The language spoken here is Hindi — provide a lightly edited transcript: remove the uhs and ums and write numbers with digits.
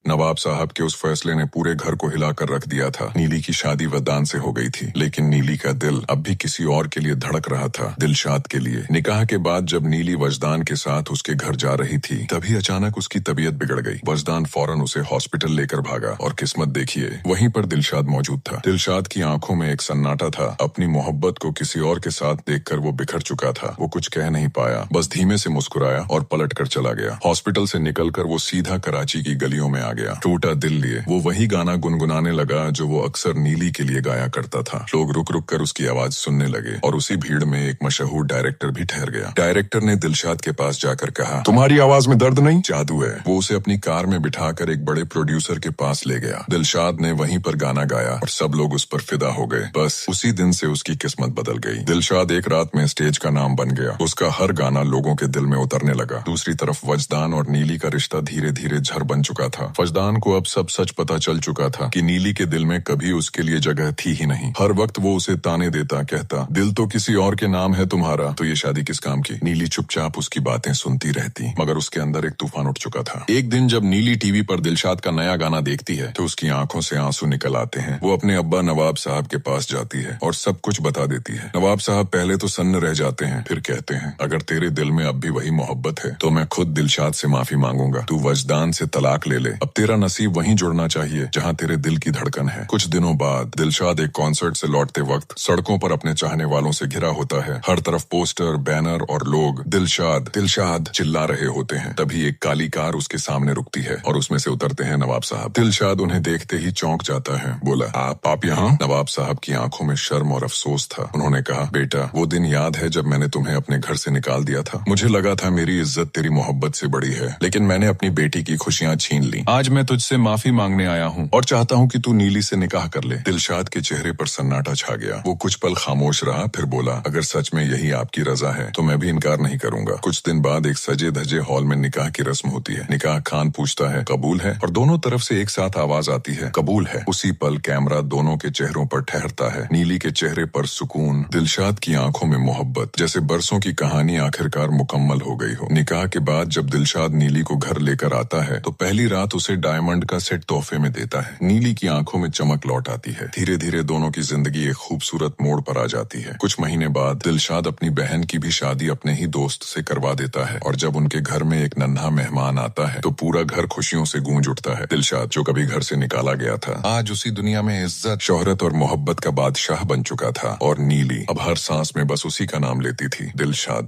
नवाब साहब के उस फैसले ने पूरे घर को हिलाकर रख दिया था। नीली की शादी वजदान से हो गई थी, लेकिन नीली का दिल अब भी किसी और के लिए धड़क रहा था, दिलशाद के लिए। निकाह के बाद जब नीली वजदान के साथ उसके घर जा रही थी, तभी अचानक उसकी तबीयत बिगड़ गई। वजदान फौरन उसे हॉस्पिटल लेकर भागा और किस्मत देखिए, वहीं पर दिलशाद मौजूद था। दिलशाद की आंखों में एक सन्नाटा था। अपनी मोहब्बत को किसी और के साथ देखकर वो बिखर चुका था। वो कुछ कह नहीं पाया, बस धीमे से मुस्कुराया और पलट कर चला गया। हॉस्पिटल से निकलकर वो सीधा कराची की गलियों में आ गया, टूटा दिल लिए। वो वही गाना गुनगुनाने लगा जो वो अक्सर नीली के लिए गाया करता था। लोग रुक रुक कर उसकी आवाज सुनने लगे और उसी भीड़ में एक मशहूर डायरेक्टर भी ठहर गया। डायरेक्टर ने दिलशाद के पास जाकर कहा, तुम्हारी आवाज में दर्द नहीं? जादू है। वो उसे अपनी कार में बिठाकर एक बड़े प्रोड्यूसर के पास ले गया। दिलशाद ने वहीं पर गाना गाया और सब लोग उस पर फिदा हो गए। बस उसी दिन से उसकी किस्मत बदल गई। दिलशाद एक रात में स्टेज का नाम बन गया। उसका हर गाना लोगों के दिल में उतरने लगा। दूसरी तरफ वजदान और नीली का रिश्ता धीरे धीरे झर बन चुका था। वजदान को अब सब सच पता चल चुका था कि नीली के दिल में कभी उसके लिए जगह थी ही नहीं। हर वक्त वो उसे ताने देता, कहता, दिल तो किसी और के नाम है तुम्हारा, तो ये शादी किस काम की? नीली चुपचाप उसकी बातें सुनती रहती, मगर उसके अंदर एक तूफान उठ चुका था। एक दिन जब नीली टीवी पर दिलशाद का नया गाना देखती है, तो उसकी आंखों से आंसू निकल आते हैं। वो अपने अब्बा नवाब साहब के पास जाती है और सब कुछ बता देती है। नवाब साहब पहले तो सन्न रह जाते हैं, फिर कहते हैं, अगर तेरे दिल में अब भी वही मोहब्बत है तो मैं खुद दिलशाद से माफी मांगूंगा। तू वजदान से तलाक ले ले। अब तेरा नसीब वहीं जुड़ना चाहिए जहाँ तेरे दिल की धड़कन है। कुछ दिनों बाद दिलशाद एक कॉन्सर्ट से लौटते वक्त सड़कों पर अपने चाहने वालों से घिरा होता है। हर तरफ पोस्टर, बैनर और लोग दिलशाद दिलशाद चिल्ला रहे होते हैं। तभी एक काली कार उसके सामने रुकती है और उसमें से उतरते हैं नवाब साहब। दिलशाद उन्हें देखते ही चौंक जाता है। बोला, आप यहाँ? नवाब साहब की आंखों में शर्म और अफसोस था। उन्होंने कहा, बेटा, वो दिन याद है जब मैंने तुम्हें अपने घर से निकाल दिया था? मुझे लगा था मेरी इज्जत तेरी मोहब्बत से बड़ी है, लेकिन मैंने अपनी बेटी की खुशियाँ छीन ली। आज मैं तुझसे माफी मांगने आया हूँ और चाहता हूँ कि तू नीली से निकाह कर ले। दिलशाद के चेहरे पर सन्नाटा छा गया। वो कुछ पल खामोश रहा, फिर बोला, अगर सच में यही आपकी रजा है तो मैं भी इनकार नहीं करूंगा। कुछ दिन बाद एक सजे धजे हॉल में निकाह की रस्म होती है। निकाह खान पूछता है, कबूल है? और दोनों तरफ से एक साथ आवाज आती है, कबूल है। उसी पल कैमरा दोनों के चेहरों पर ठहरता है। नीली के चेहरे पर सुकून, दिलशाद की आंखों में मोहब्बत, जैसे बरसों की कहानी आखिरकार मुकम्मल हो गई हो। निकाह के बाद जब दिलशाद नीली को घर लेकर आता है तो पहली रात उसे डायमंड का सेट तोहफे में देता है। नीली की आंखों में चमक लौट आती है। धीरे धीरे दोनों की जिंदगी एक खूबसूरत मोड़ पर आ जाती है। कुछ महीने बाद दिलशाद अपनी बहन की भी शादी अपने ही दोस्त से करवा देता है और जब उनके घर में एक नन्हा मेहमान आता है तो पूरा घर खुशियों से गूंज उठता है। दिलशाद, जो कभी घर से निकाला गया था, आज उसी दुनिया में इज्जत, शोहरत और मोहब्बत का बादशाह बन चुका था और नीली अब हर सांस में बस उसी का नाम लेती थी, दिलशाद।